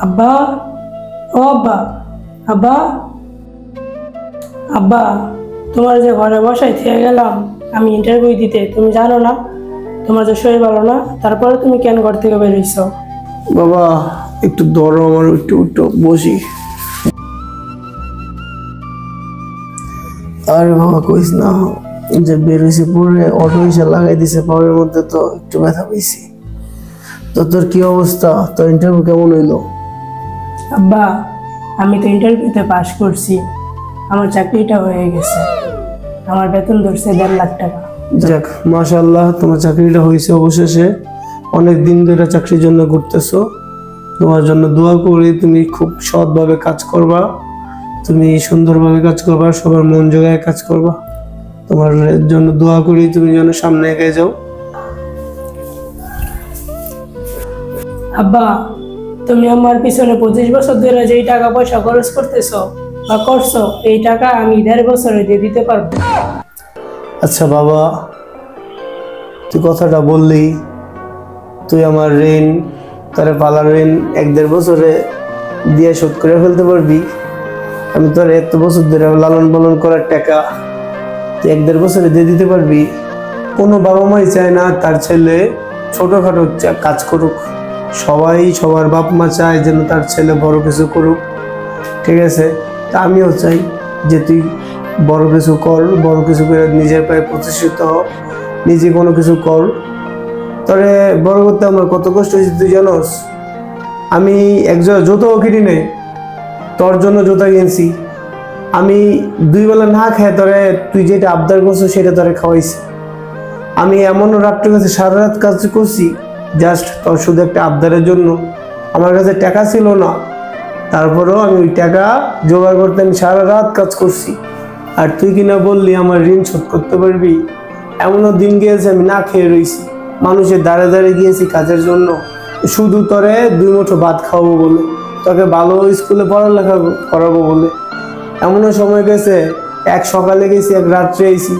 আব্বা, ও আব্বা, আব্বা, আব্বা, তোমার যে ঘরে বসাই থেকে গেলাম আমি ইন্টারভিউ দিতে, তুমি জানো না তোমার যে শরীর ভালো না, তারপরে তুমি কেন ঘর থেকে বেরিয়েছো? বাবা একটু ধরো, আমার একটু একটু বসি। আরে বাবা কইস না, যে বেরোইছি পরে অটো রিক্সা লাগাই দিছে পাওয়ার মধ্যে, তো একটু ব্যথা পেয়েছি। তো তোর কি অবস্থা? তোর ইন্টারভিউ কেমন হইলো? আব্বা, আমি তো ইন্টারভিউতে পাশ করছি, আমার চাকরিটা হয়ে গেছে, আমার বেতন ধরছে 1.5 লাখ টাকা। যাক মাশাআল্লাহ, তোমার চাকরিটা হয়েছে অবশেষে। অনেক দিন ধরে চাকরির জন্য ঘুরতেছো, তোমার জন্য দোয়া করি। তুমি খুব সৎভাবে কাজ করবা, তুমি সুন্দরভাবে কাজ করবা, সবার মন জোগায় কাজ করবা। তোমার জন্য দোয়া করি, তুমি যেন সামনে এগিয়ে যাও। আব্বা, তুমি আমার পিছনে 25 বছর ধরে যেই টাকা পয়সা খরচ করতেছো বা করছো, এই টাকা আমি 1.5 বছরে দিয়ে দিতে পারবো। আচ্ছা বাবা, তুই কথাটা বললি, তুই আমার ঋণ, তোর পালার ঋণ 1-1.5 বছরে দিয়ে শোধ করে ফেলতে পারবি? আমি তোর এত বছর ধরে লালন পালন করার টাকা তুই 1-1.5 বছরে দিয়ে দিতে পারবি? কোনো বাবা মাই চায় না তার ছেলে ছোটখাটো কাজ করুক, সবাই সবার বাপ মা চায় যেন তার ছেলে বড় কিছু করুক। ঠিক আছে, তা আমিও চাই যে তুই বড় কিছু কর, বড় কিছু করে নিজের পায়ে প্রতিষ্ঠিত হ, নিজে কোনো কিছু কর। তবে বড় করতে আমার কত কষ্ট হয়েছে তুই জানোস? আমি একজোড়া জুতাও কিনি নাই, তোর জন্য জুতা কিনছি। আমি 2 বেলা না খাই তোরে, তুই যেটা আবদার করছো সেটা তোরে খাওয়াইছি। আমি এমন রাত্রে কাছে সারা রাত কাজ করছি জাস্ট তোর শুধু একটা আবদারের জন্য। আমার কাছে টাকা ছিল না, তারপরেও আমি ওই টাকা জোগাড় করতে আমি সারা রাত কাজ করছি। আর তুই কিনা বললি আমার ঋণ শোধ করতে পারবি। এমনও দিন গিয়েছে আমি না খেয়ে রয়েছি, মানুষের দাঁড়ে দাঁড়িয়ে গিয়েছি কাজের জন্য, শুধু তোরে 2 মুঠো ভাত খাওয়াবো বলে, তোকে ভালো স্কুলে পড়ালেখা করাবো বলে। এমনও সময় গেছে, এক সকালে গেছি এক রাত্রে এসি,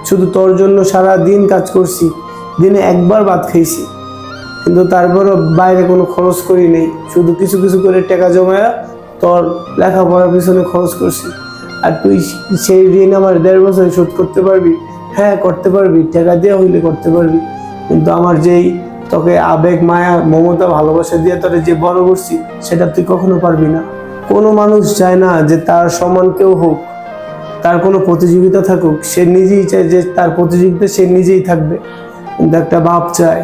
শুধু তোর জন্য সারা দিন কাজ করছি, দিনে একবার ভাত খাইছি। কিন্তু তারপরও বাইরে কোনো খরচ করি নেই, শুধু কিছু কিছু করে টাকা জমায়া তোর লেখাপড়ার পিছনে খরচ করছি। আর তুই সেই ঋণ আমার 1.5 বছরে শোধ করতে পারবি? হ্যাঁ করতে পারবি, টাকা দিয়ে হইলে করতে পারবি। কিন্তু আমার যেই তোকে আবেগ মায়া মমতা ভালোবাসা দিয়ে তোরে যে বড় করছি, সেটা তুই কখনো পারবি না। কোনো মানুষ চায় না যে তার সমান কেউ হোক, তার কোনো প্রতিযোগিতা থাকুক, সে নিজেই চায় যে তার প্রতিযোগিতা সে নিজেই থাকবে। কিন্তু একটা বাপ চায়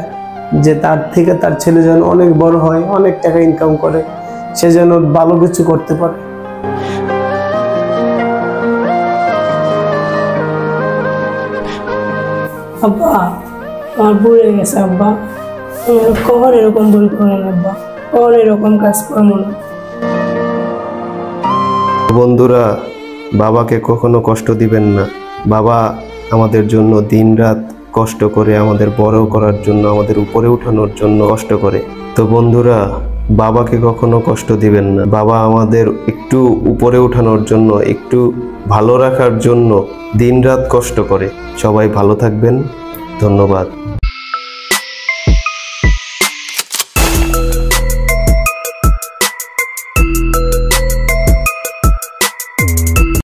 যে তার থেকে তার ছেলে যেন অনেক বড় হয়, অনেক টাকা ইনকাম করে, সে যেন ভালো কিছু করতে পারে। আব্বা, আমার ভুলে গেছে আব্বা, কখন এরকম ভুল করো না আব্বা, কখন এরকম কাজ করবো না। বন্ধুরা, বাবাকে কখনো কষ্ট দিবেন না। বাবা আমাদের জন্য দিনরাত কষ্ট করে, আমাদের বড় করার জন্য, আমাদের উপরে উঠানোর জন্য কষ্ট করে। তো বন্ধুরা, বাবাকে কখনো কষ্ট দিবেন না। বাবা আমাদের একটু উপরে উঠানোর জন্য, একটু ভালো রাখার জন্য দিনরাত কষ্ট করে। সবাই ভালো থাকবেন, ধন্যবাদ।